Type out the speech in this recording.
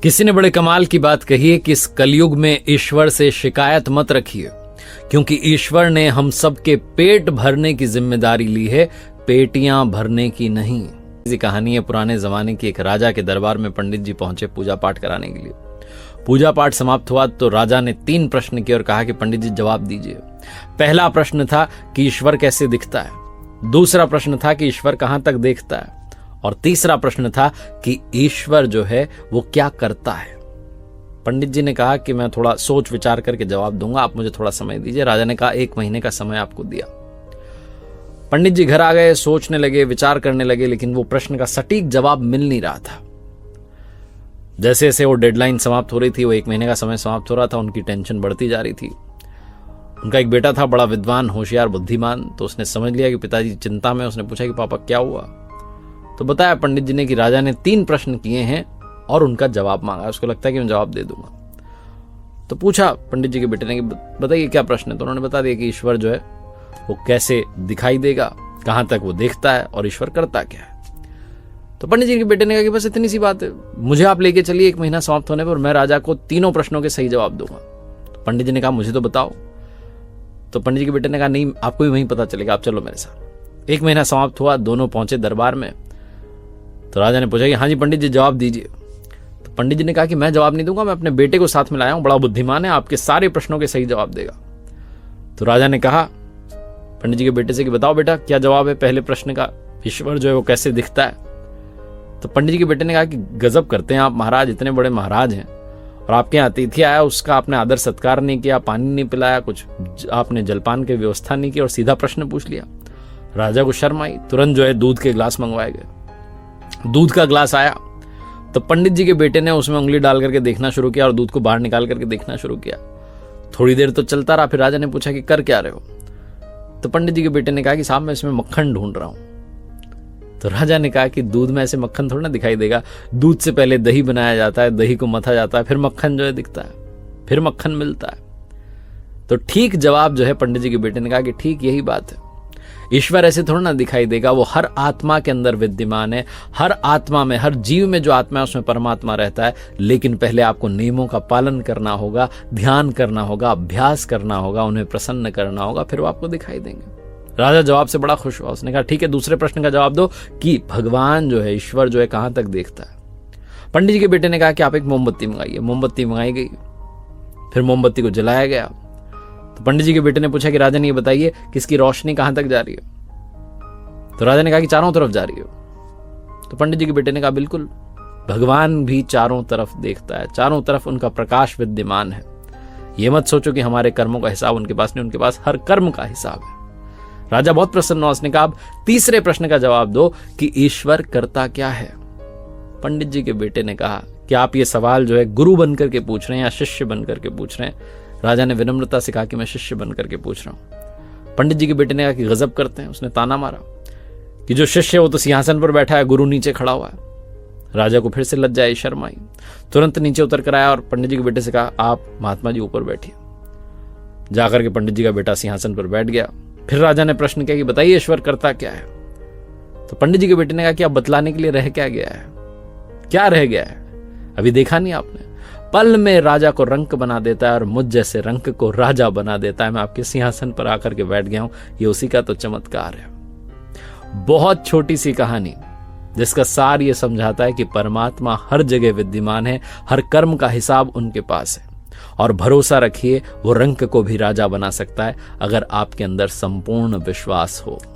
किसी ने बड़े कमाल की बात कही है कि इस कलयुग में ईश्वर से शिकायत मत रखिए, क्योंकि ईश्वर ने हम सबके पेट भरने की जिम्मेदारी ली है, पेटियां भरने की नहीं। इसी कहानी है पुराने जमाने की। एक राजा के दरबार में पंडित जी पहुंचे पूजा पाठ कराने के लिए। पूजा पाठ समाप्त हुआ तो राजा ने 3 प्रश्न किए और कहा कि पंडित जी जवाब दीजिए। पहला प्रश्न था कि ईश्वर कैसे दिखता है, दूसरा प्रश्न था कि ईश्वर कहां तक देखता है, और तीसरा प्रश्न था कि ईश्वर जो है वो क्या करता है। पंडित जी ने कहा कि मैं थोड़ा सोच विचार करके जवाब दूंगा, आप मुझे थोड़ा समय दीजिए। राजा ने कहा 1 महीने का समय आपको दिया। पंडित जी घर आ गए, सोचने लगे, विचार करने लगे, लेकिन वो प्रश्न का सटीक जवाब मिल नहीं रहा था। जैसे जैसे वो डेडलाइन समाप्त हो रही थी, वो 1 महीने का समय समाप्त हो रहा था, उनकी टेंशन बढ़ती जा रही थी। उनका एक बेटा था, बड़ा विद्वान, होशियार, बुद्धिमान। तो उसने समझ लिया कि पिताजी चिंता में। उसने पूछा कि पापा क्या हुआ। तो बताया पंडित जी ने कि राजा ने 3 प्रश्न किए हैं और उनका जवाब मांगा। उसको लगता है कि मैं जवाब दे दूंगा। तो पूछा पंडित जी के बेटे ने कि बताइए क्या प्रश्न है। तो उन्होंने बता दिया कि ईश्वर जो है वो कैसे दिखाई देगा, कहां तक वो देखता है और ईश्वर करता क्या है। तो पंडित जी के बेटे ने कहा कि बस इतनी सी बात है, मुझे आप लेके चलिए, 1 महीना समाप्त होने पर मैं राजा को 3 प्रश्नों के सही जवाब दूंगा। तो पंडित जी ने कहा मुझे तो बताओ। तो पंडित जी के बेटे ने कहा नहीं, आपको भी वहीं पता चलेगा, आप चलो मेरे साथ। 1 महीना समाप्त हुआ, दोनों पहुंचे दरबार में। तो राजा ने पूछा कि हाँ जी पंडित जी जवाब दीजिए। तो पंडित जी ने कहा कि मैं जवाब नहीं दूंगा, मैं अपने बेटे को साथ में लाया हूं, बड़ा बुद्धिमान है, आपके सारे प्रश्नों के सही जवाब देगा। तो राजा ने कहा पंडित जी के बेटे से कि बताओ बेटा क्या जवाब है पहले प्रश्न का, ईश्वर जो है वो कैसे दिखता है। तो पंडित जी के बेटे ने कहा कि गजब करते हैं आप महाराज, इतने बड़े महाराज हैं और आपके यहाँ अतिथि आया, उसका आपने आदर सत्कार नहीं किया, पानी नहीं पिलाया, कुछ आपने जलपान की व्यवस्था नहीं की और सीधा प्रश्न पूछ लिया। राजा को शर्म आई, तुरंत जो है दूध के गिलास मंगवाए गए। दूध का गिलास आया तो पंडित जी के बेटे ने उसमें उंगली डाल करके देखना शुरू किया और दूध को बाहर निकाल करके देखना शुरू किया। थोड़ी देर तो चलता रहा, फिर राजा ने पूछा कि कर क्या रहे हो। तो पंडित जी के बेटे ने कहा कि साहब मैं इसमें मक्खन ढूंढ रहा हूं। तो राजा ने कहा कि दूध में ऐसे मक्खन थोड़ा ना दिखाई देगा, दूध से पहले दही बनाया जाता है, दही को मथा जाता है, फिर मक्खन जो है दिखता है, फिर मक्खन मिलता है। तो ठीक जवाब जो है पंडित जी के बेटे ने कहा कि ठीक यही बात है, ईश्वर ऐसे थोड़ा ना दिखाई देगा, वो हर आत्मा के अंदर विद्यमान है। हर आत्मा में, हर जीव में जो आत्मा है उसमें परमात्मा रहता है, लेकिन पहले आपको नियमों का पालन करना होगा, ध्यान करना होगा, अभ्यास करना होगा, उन्हें प्रसन्न करना होगा, फिर वो आपको दिखाई देंगे। राजा जवाब से बड़ा खुश हुआ। उसने कहा ठीक है, दूसरे प्रश्न का जवाब दो कि भगवान जो है, ईश्वर जो है कहां तक देखता है। पंडित जी के बेटे ने कहा कि आप एक मोमबत्ती मंगाइए। मोमबत्ती मंगाई गई, फिर मोमबत्ती को जलाया गया। तो पंडित जी के बेटे ने पूछा कि राजन ये बताइए कि इसकी रोशनी कहां तक जा रही है। तो राजा ने कहा कि चारों तरफ जा रही है। तो पंडित जी के बेटे ने कहा बिल्कुल, भगवान भी चारों तरफ देखता है, चारों तरफ उनका प्रकाश विद्यमान है। ये मत सोचो कि हमारे कर्मों का हिसाब उनके पास नहीं, उनके पास हर कर्म का हिसाब है। राजा बहुत प्रसन्न हुआ। उसने कहा अब तीसरे प्रश्न का जवाब दो कि ईश्वर करता क्या है। पंडित जी के बेटे ने कहा कि आप ये सवाल जो है गुरु बनकर के पूछ रहे हैं या शिष्य बनकर के पूछ रहे हैं। राजा ने विनम्रता से कहा कि मैं शिष्य बनकर के पूछ रहा हूं। पंडित जी के बेटे ने कहा कि गजब करते हैं। उसने ताना मारा कि जो शिष्य है वो तो सिंहासन पर बैठा है, गुरु नीचे खड़ा हुआ है। राजा को फिर से लज्जा आई, शर्म आई, तुरंत नीचे उतर कर आया और पंडित जी के बेटे से कहा आप महात्मा जी ऊपर बैठिए। जाकर के पंडित जी का बेटा सिंहासन पर बैठ गया। फिर राजा ने प्रश्न किया कि बताइए ईश्वर करता क्या है। तो पंडित जी के बेटे ने कहा कि अब बतलाने के लिए रह क्या गया है, क्या रह गया है, अभी देखा नहीं आपने। पल में राजा को रंक बना देता है और मुझ जैसे रंक को राजा बना देता है। मैं आपके सिंहासन पर आकर के बैठ गया हूं, ये उसी का तो चमत्कार है। बहुत छोटी सी कहानी जिसका सार ये समझाता है कि परमात्मा हर जगह विद्यमान है, हर कर्म का हिसाब उनके पास है। और भरोसा रखिए वो रंक को भी राजा बना सकता है अगर आपके अंदर संपूर्ण विश्वास हो।